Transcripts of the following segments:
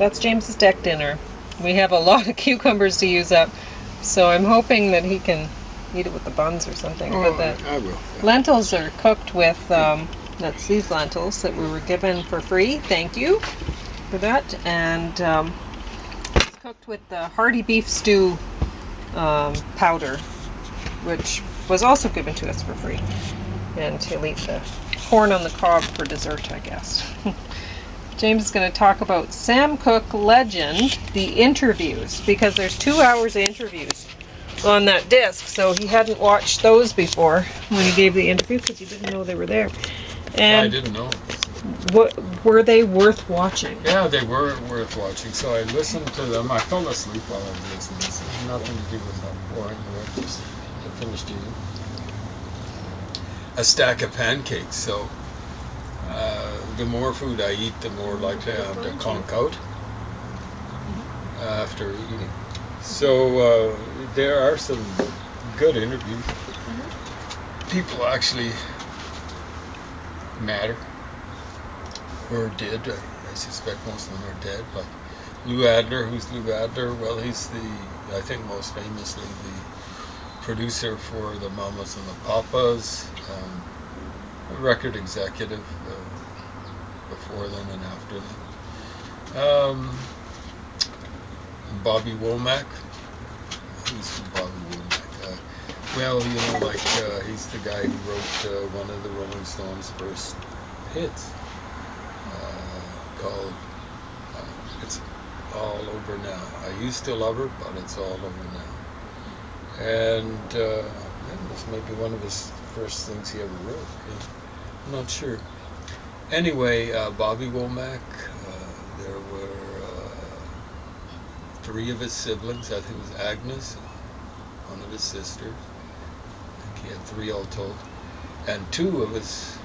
That's James's deck dinner. We have a lot of cucumbers to use up, so I'm hoping that he can eat it with the buns or something. Oh, But the I will. Yeah. lentils are cooked with, that's these lentils that we were given for free. Thank you for that. And it's cooked with the hearty beef stew powder, which was also given to us for free. And he'll eat the corn on the cob for dessert, I guess. James is going to talk about Sam Cooke Legend, the interviews, because there's 2 hours of interviews on that disc, so he hadn't watched those before when he gave the interview because he didn't know they were there. I And didn't know. were they worth watching? Yeah, they were worth watching. So I listened to them. I fell asleep while I was listening. This has nothing to do with how boring they were. Just I finished eating a stack of pancakes. So the more food I eat, the more likely I am to conk out after eating. So there are some good interviews. People actually matter, or did. I suspect most of them are dead. Like Lou Adler. Who's Lou Adler? Well, he's I think most famously the producer for the Mamas and the Papas, a record executive before then and after then. Bobby Womack. Who's Bobby Womack? Well, he's the guy who wrote one of the Rolling Stones' first hits called It's All Over Now. I used to love her, but it's all over now. And this may be one of his first things he ever wrote. Yeah. I'm not sure. Anyway, Bobby Womack, there were 3 of his siblings. I think it was Agnes, one of his sisters. I think he had 3 all told. And 2 of his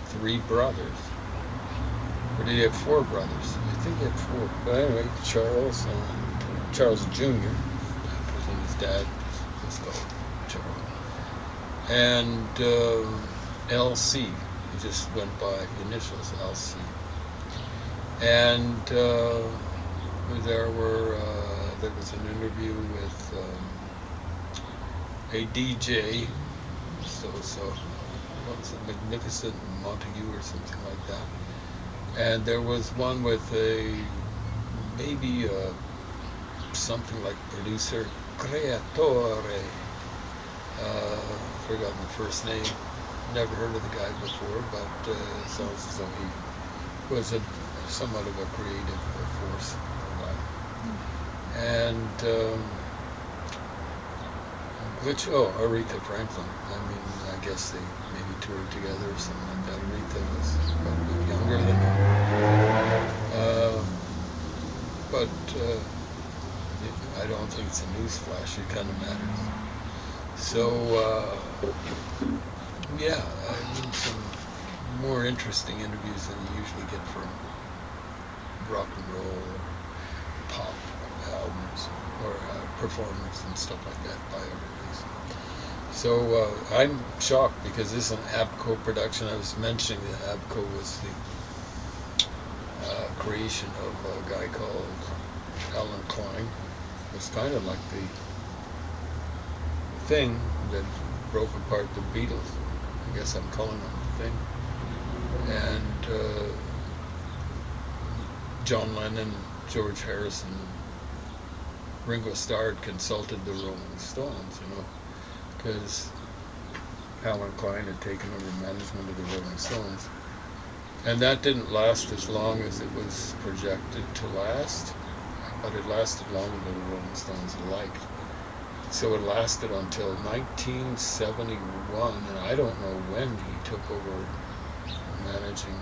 3 brothers. Or did he have 4 brothers? I think he had 4. But anyway, Charles and Charles Jr. And his dad was called Charles. And LC. He just went by initials, LC. And there was an interview with a DJ, what's it, Magnificent Montague or something like that. And there was one with maybe something like producer, creatore, forgotten the first name, never heard of the guy before, but it sounds as though he was somewhat of a creative force for a while. And Aretha Franklin. I mean, I guess they maybe toured together or something like that. Aretha was probably younger than him. But I don't think it's a newsflash. It kind of matters. So, yeah, I mean, some more interesting interviews than you usually get from rock and roll or pop albums or performers and stuff like that, biographies. So I'm shocked because this is an ABCO production. I was mentioning that ABCO was the creation of a guy called Alan Klein. It's kind of like the thing that broke apart the Beatles. I guess I'm calling them the thing. And John Lennon, George Harrison, Ringo Starr had consulted the Rolling Stones, because Alan Klein had taken over management of the Rolling Stones. And that didn't last as long as it was projected to last, but it lasted longer than the Rolling Stones liked. So it lasted until 1971, and I don't know when he took over managing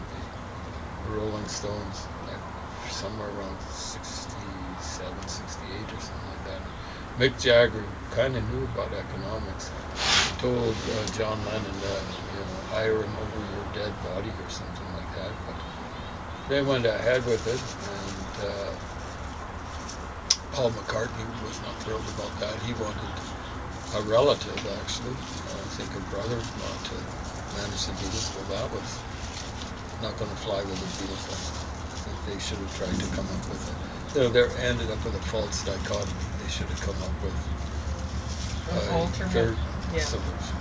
the Rolling Stones, like somewhere around 67, 68 or something like that. Mick Jagger kind of knew about economics, told John Lennon that, hire him over your dead body or something like that, but they went ahead with it, and Paul McCartney was not thrilled about that. He wanted a relative, actually, I think a brother-in-law, to manage the Beatles. Well, that was not going to fly with the Beatles, I think. they should have tried to come up with it. They ended up with a false dichotomy. They should have come up with An a alternate, third yeah. solution.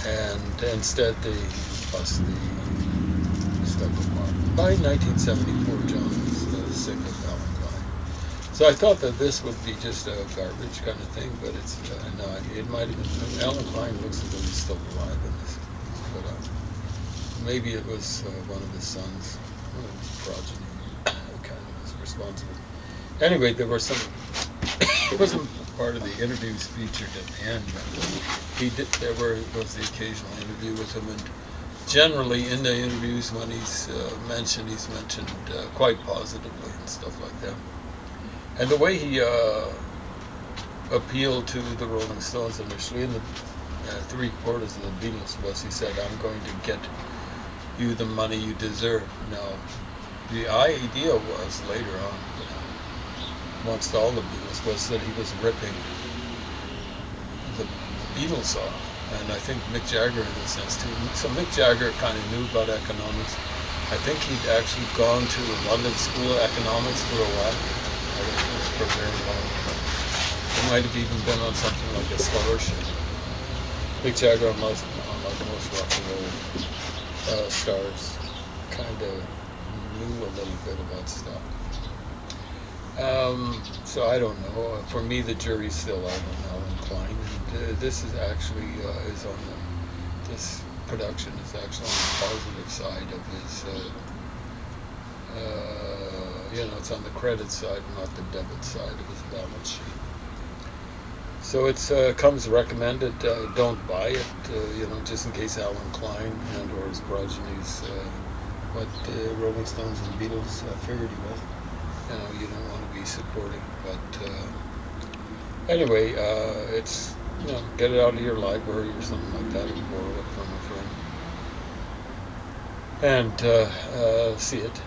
And instead they bust the stuff apart. By 1974, John was sick of Alan Klein. So I thought that this would be just a garbage kind of thing, but it's no, it might have been. Alan Klein looks as though he's still alive in this. But maybe it was one of his sons, one of his progeny, kind of was responsible. Anyway, there were some. It wasn't part of the interviews featured at the end, but he did. Was the occasional interview with him, and generally in the interviews when he's mentioned quite positively and stuff like that. And the way he appealed to the Rolling Stones initially in the 3/4 of the Beatles was, he said, "I'm going to get you the money you deserve." Now, the idea was later on, amongst all the Beatles, was that he was ripping the Beatles off. And I think Mick Jagger in a sense too. So Mick Jagger kind of knew about economics. I think he'd actually gone to the London School of Economics for a while. I think it was for very long. He might have even been on something like a scholarship. Mick Jagger, unlike most rock and roll stars, kind of knew a little bit about stuff. So I don't know. For me, the jury's still out on Alan Klein. And, this is actually this production is actually on the positive side of his. It's on the credit side, not the debit side of his balance sheet. So it's comes recommended. Don't buy it. Just in case Alan Klein and or his progenies, what the Rolling Stones and Beatles figured he was. You don't want to be supporting, but anyway, it's get it out of your library or something like that, or borrow it from a friend and see it.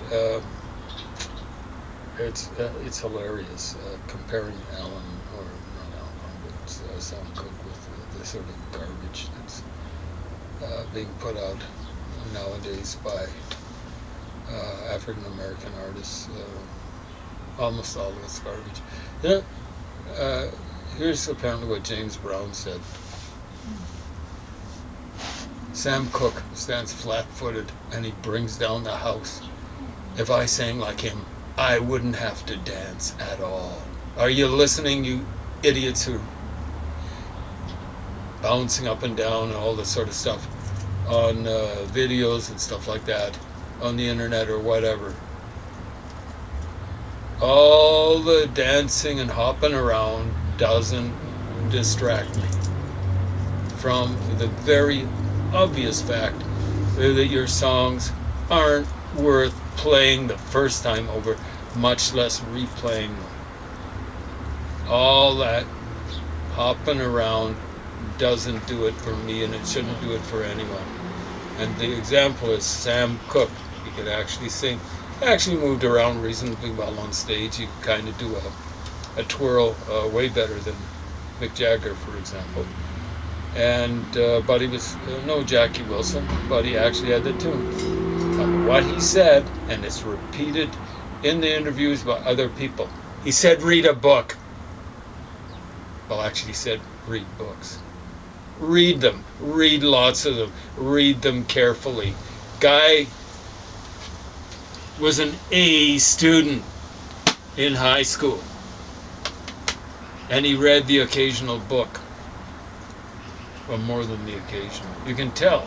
It's hilarious comparing Alan, or not Alan, but Sam Cooke with the sort of garbage that's being put out nowadays by African American artists. Almost all of it's garbage. Here's apparently what James Brown said. Sam Cooke stands flat-footed and he brings down the house. If I sang like him, I wouldn't have to dance at all. Are you listening, you idiots who are bouncing up and down and all this sort of stuff on videos and stuff like that on the internet or whatever? All the dancing and hopping around doesn't distract me from the very obvious fact that your songs aren't worth playing the first time over, much less replaying them. All that hopping around doesn't do it for me, and it shouldn't do it for anyone. And the example is Sam Cooke. He could actually sing. Actually moved around reasonably well on stage. He could kind of do a twirl way better than Mick Jagger, for example. And but he was no Jackie Wilson, but he actually had the tunes. What he said, and it's repeated in the interviews by other people, he said, read a book. Well, actually he said, read books. Read them. Read lots of them. Read them carefully. Guy was an A student in high school, and he read the occasional book. Well, more than the occasional. You can tell.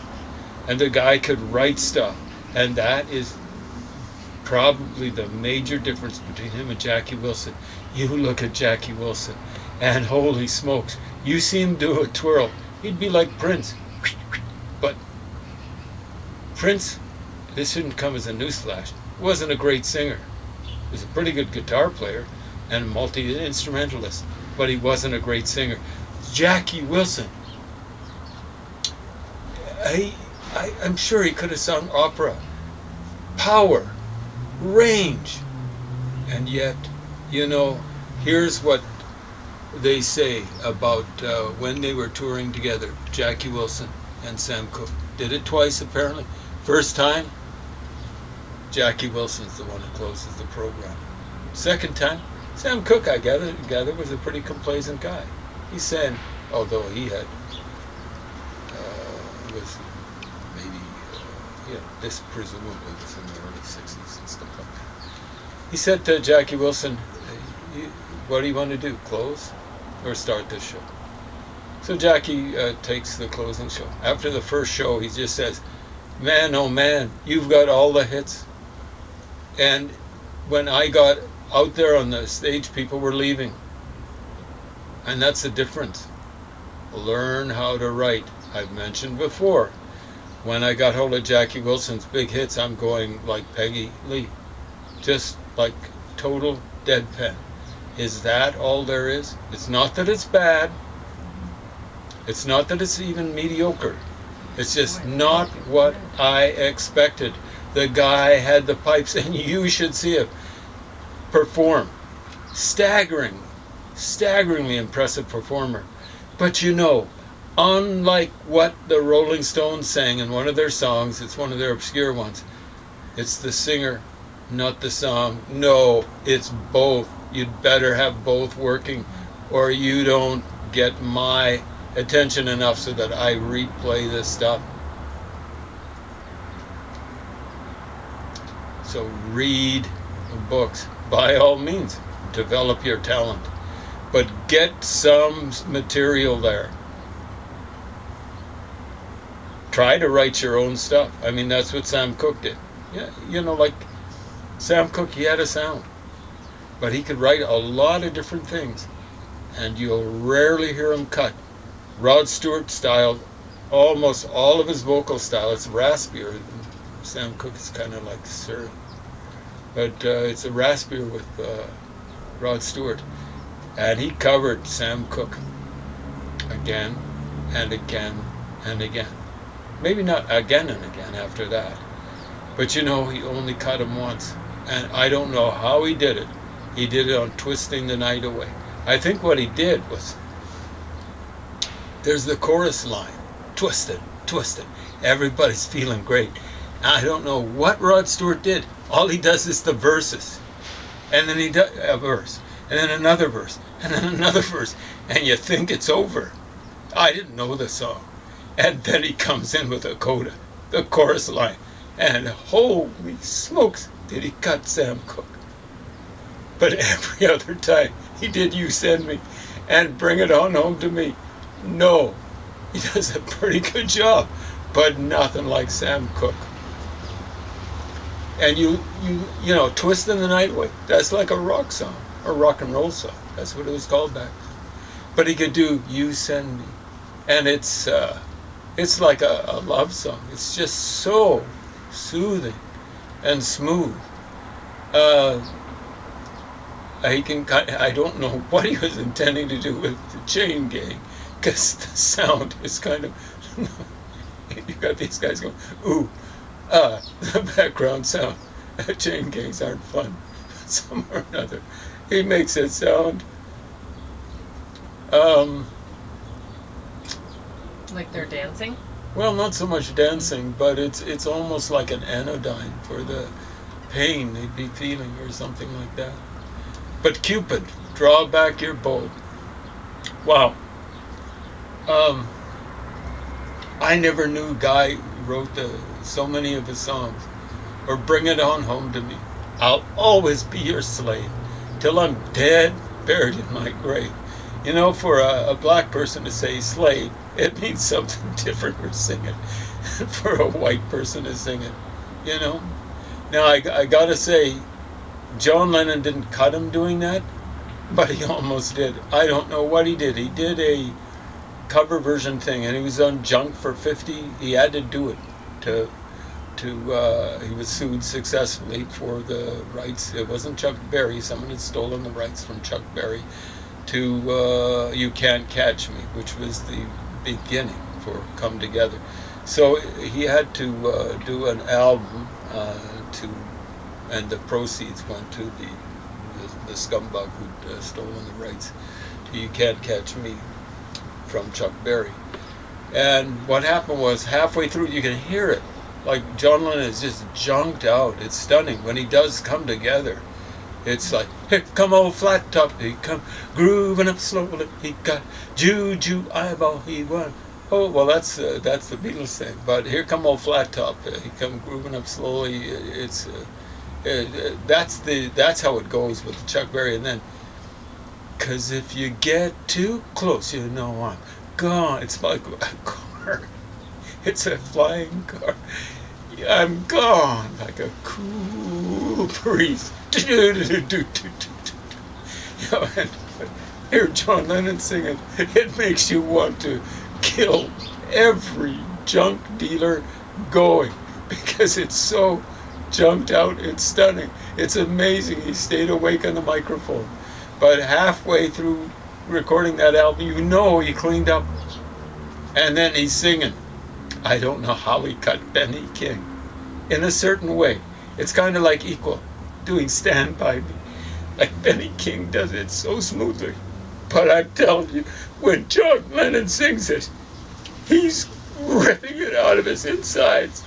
And the guy could write stuff, and that is probably the major difference between him and Jackie Wilson. You look at Jackie Wilson, and holy smokes, you see him do a twirl, he'd be like Prince. But Prince, this shouldn't come as a newsflash, wasn't a great singer. He was a pretty good guitar player and a multi-instrumentalist, but he wasn't a great singer. Jackie Wilson, I'm sure he could have sung opera. Power, range, and yet, here's what they say about when they were touring together, Jackie Wilson and Sam Cooke. Did it twice, apparently. First time, Jackie Wilson's the one who closes the program. Second time, Sam Cooke, I gather, was a pretty complacent guy. He's saying, although he had was maybe this presumably was in the early 60s and stuff like that. He said to Jackie Wilson, "What do you want to do? Close or start this show?" So Jackie takes the closing show. After the first show, he just says, "Man, oh man, you've got all the hits." And when I got out there on the stage, people were leaving. And that's the difference. Learn how to write. I've mentioned before, when I got hold of Jackie Wilson's big hits, I'm going like Peggy Lee. Just like total deadpan. Is that all there is? It's not that it's bad. It's not that it's even mediocre. It's just not what I expected. The guy had the pipes, and you should see him perform. Staggeringly impressive performer. But unlike what the Rolling Stones sang in one of their songs, it's one of their obscure ones, it's the singer, not the song. No, it's both. You'd better have both working, or you don't get my attention enough so that I replay this stuff. So read books, by all means. Develop your talent. But get some material there. Try to write your own stuff. I mean, that's what Sam Cooke did. Yeah, like Sam Cooke, he had a sound. But he could write a lot of different things. And you'll rarely hear him cut. Rod Stewart style, almost all of his vocal style, it's raspier. Sam Cooke is kind of like Sir. But it's a raspier with Rod Stewart. And he covered Sam Cooke again and again and again. Maybe not again and again after that. But he only cut him once. And I don't know how he did it. He did it on Twisting the Night Away. I think what he did was, there's the chorus line. Twisted, twisted. Everybody's feeling great. I don't know what Rod Stewart did. All he does is the verses. And then he does a verse. And then another verse. And then another verse. And you think it's over. I didn't know the song. And then he comes in with a coda, the chorus line. And holy smokes, did he cut Sam Cooke. But every other time he did You Send Me and Bring It On Home to Me. No, he does a pretty good job, but nothing like Sam Cooke. And you Twisting the Night Away, that's like a rock song, or rock and roll song. That's what it was called back then. But he could do You Send Me. And it's like a love song. It's just so soothing and smooth. I don't know what he was intending to do with the chain gang, because the sound is kind of, you got these guys going, ooh, the background sound. Chain gangs aren't fun, somewhere or another. He makes it sound, like they're dancing? Well, not so much dancing, but it's almost like an anodyne for the pain they'd be feeling or something like that. But Cupid, draw back your bow. Wow. I never knew Guy wrote so many of his songs. Or Bring It On Home to Me. I'll always be your slave till I'm dead, buried in my grave. For a black person to say slave, it means something different for singing than for a white person to sing it. Now I gotta say, John Lennon didn't cut him doing that, but he almost did. I don't know what he did. He did a cover version thing, and he was on Junk for 50. He had to do it he was sued successfully for the rights. It wasn't Chuck Berry. Someone had stolen the rights from Chuck Berry to You Can't Catch Me, which was the beginning for Come Together. So he had to do an album and the proceeds went to the scumbag who'd stolen the rights to You Can't Catch Me from Chuck Berry. And what happened was, halfway through, you can hear it. Like John Lennon is just junked out. It's stunning when he does come together. It's like, here come old flat top, he come grooving up slowly. He got juju eyeball, he won. Oh well, that's the Beatles thing. But here come old flat top, he come grooving up slowly. It's that's how it goes with Chuck Berry. And then, 'cause if you get too close, you know I'm gone. It's like a car. It's a flying car. I'm gone like a cool breeze. And hear John Lennon singing. It makes you want to kill every junk dealer going, because it's so junked out. It's stunning. It's amazing. He stayed awake on the microphone. But halfway through recording that album, you know he cleaned up. And then he's singing. I don't know how he cut Benny King. In a certain way. It's kind of like Equal doing Stand By Me. Like Benny King does it so smoothly. But I'm telling you, when John Lennon sings it, he's ripping it out of his insides.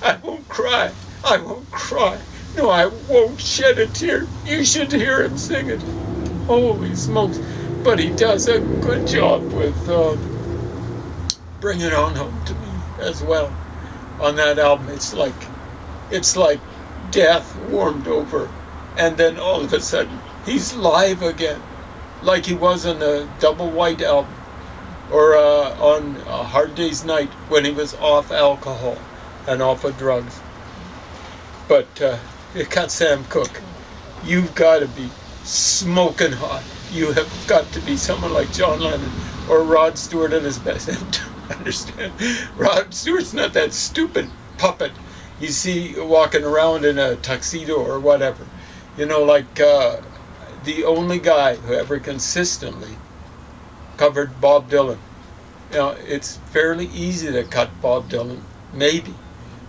I won't cry. I won't cry. No, I won't shed a tear. You should hear him sing it. Holy smokes. But he does a good job with Bring It On Home to Me as well. On that album, it's like death warmed over, and then all of a sudden he's live again, like he was on the Double White album, or on A Hard Day's Night when he was off alcohol and off of drugs. But it got Sam Cooke. You've got to be smoking hot. You have got to be someone like John Lennon or Rod Stewart at his best. Understand? Rod Stewart's not that stupid puppet you see walking around in a tuxedo or whatever. You know, like the only guy who ever consistently covered Bob Dylan. You know, it's fairly easy to cut Bob Dylan, maybe.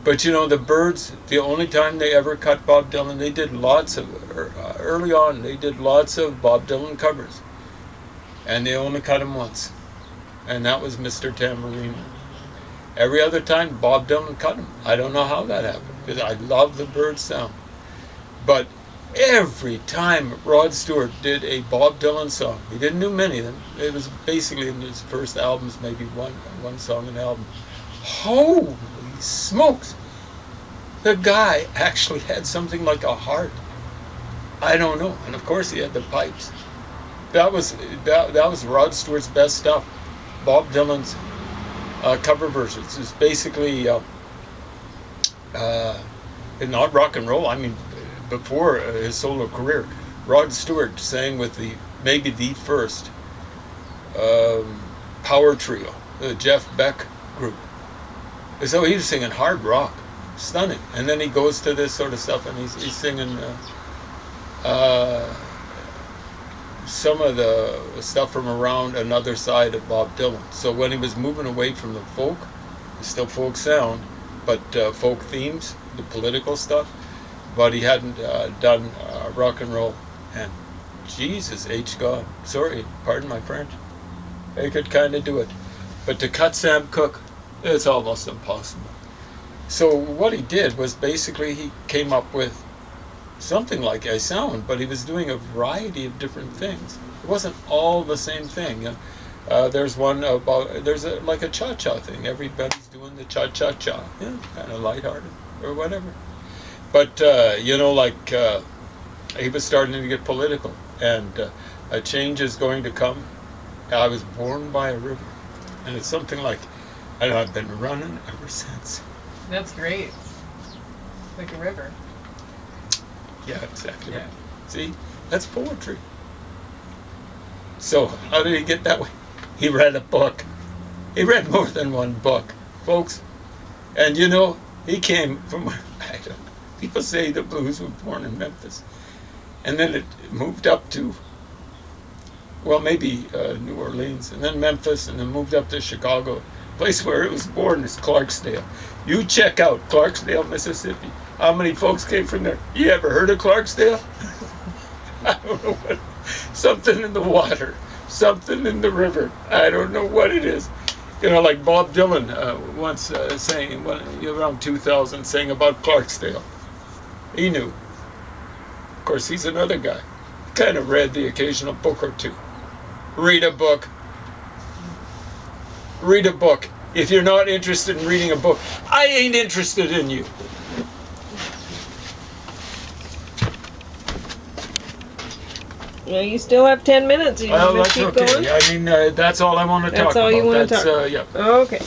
But you know, the Byrds, the only time they ever cut Bob Dylan, they did lots of, early on, they did lots of Bob Dylan covers. And they only cut him once. And that was Mr. Tambourine. Every other time, Bob Dylan cut him. I don't know how that happened, because I love the Byrds sound. But every time Rod Stewart did a Bob Dylan song, he didn't do many of them. It was basically in his first albums, maybe one song an album. Holy smokes! The guy actually had something like a heart. I don't know. And of course he had the pipes. That was Rod Stewart's best stuff. Bob Dylan's cover versions is basically not rock and roll. I mean, before his solo career, Rod Stewart sang with maybe the first power trio, the Jeff Beck group. So he was singing hard rock, stunning. And then he goes to this sort of stuff, and he's singing some of the stuff from around another side of Bob Dylan. So when he was moving away from the folk, it's still folk sound, but folk themes, the political stuff, but he hadn't done rock and roll. And Jesus H. God, sorry, pardon my French, they could kind of do it. But to cut Sam Cooke, it's almost impossible. So what he did was basically he came up with something like a sound, but he was doing a variety of different things. It wasn't all the same thing. There's one about, like a cha-cha thing. Everybody's doing the cha-cha-cha. Yeah, kind of lighthearted or whatever. But, you know, like he was starting to get political, and a change is going to come. I was born by a river. And it's something like, I know, I've been running ever since. That's great. Like a river. Yeah, exactly. Yeah. See, that's poetry. So, how did he get that way? He read a book. He read more than one book, folks. And you know, he came from, people say the blues were born in Memphis. And then it moved up to, well, maybe New Orleans, and then Memphis, and then moved up to Chicago. The place where it was born is Clarksdale. You check out Clarksdale, Mississippi. How many folks came from there? You ever heard of Clarksdale? I don't know what. Something in the water. Something in the river. I don't know what it is. You know, like Bob Dylan once saying, around 2000, saying about Clarksdale. He knew. Of course, he's another guy. Kind of read the occasional book or two. Read a book. Read a book. If you're not interested in reading a book, I ain't interested in you. Well, you still have 10 minutes. You Well, want me to that's keep okay. going? I mean, that's all I want to talk about. That's all you want to talk yeah. about. Okay.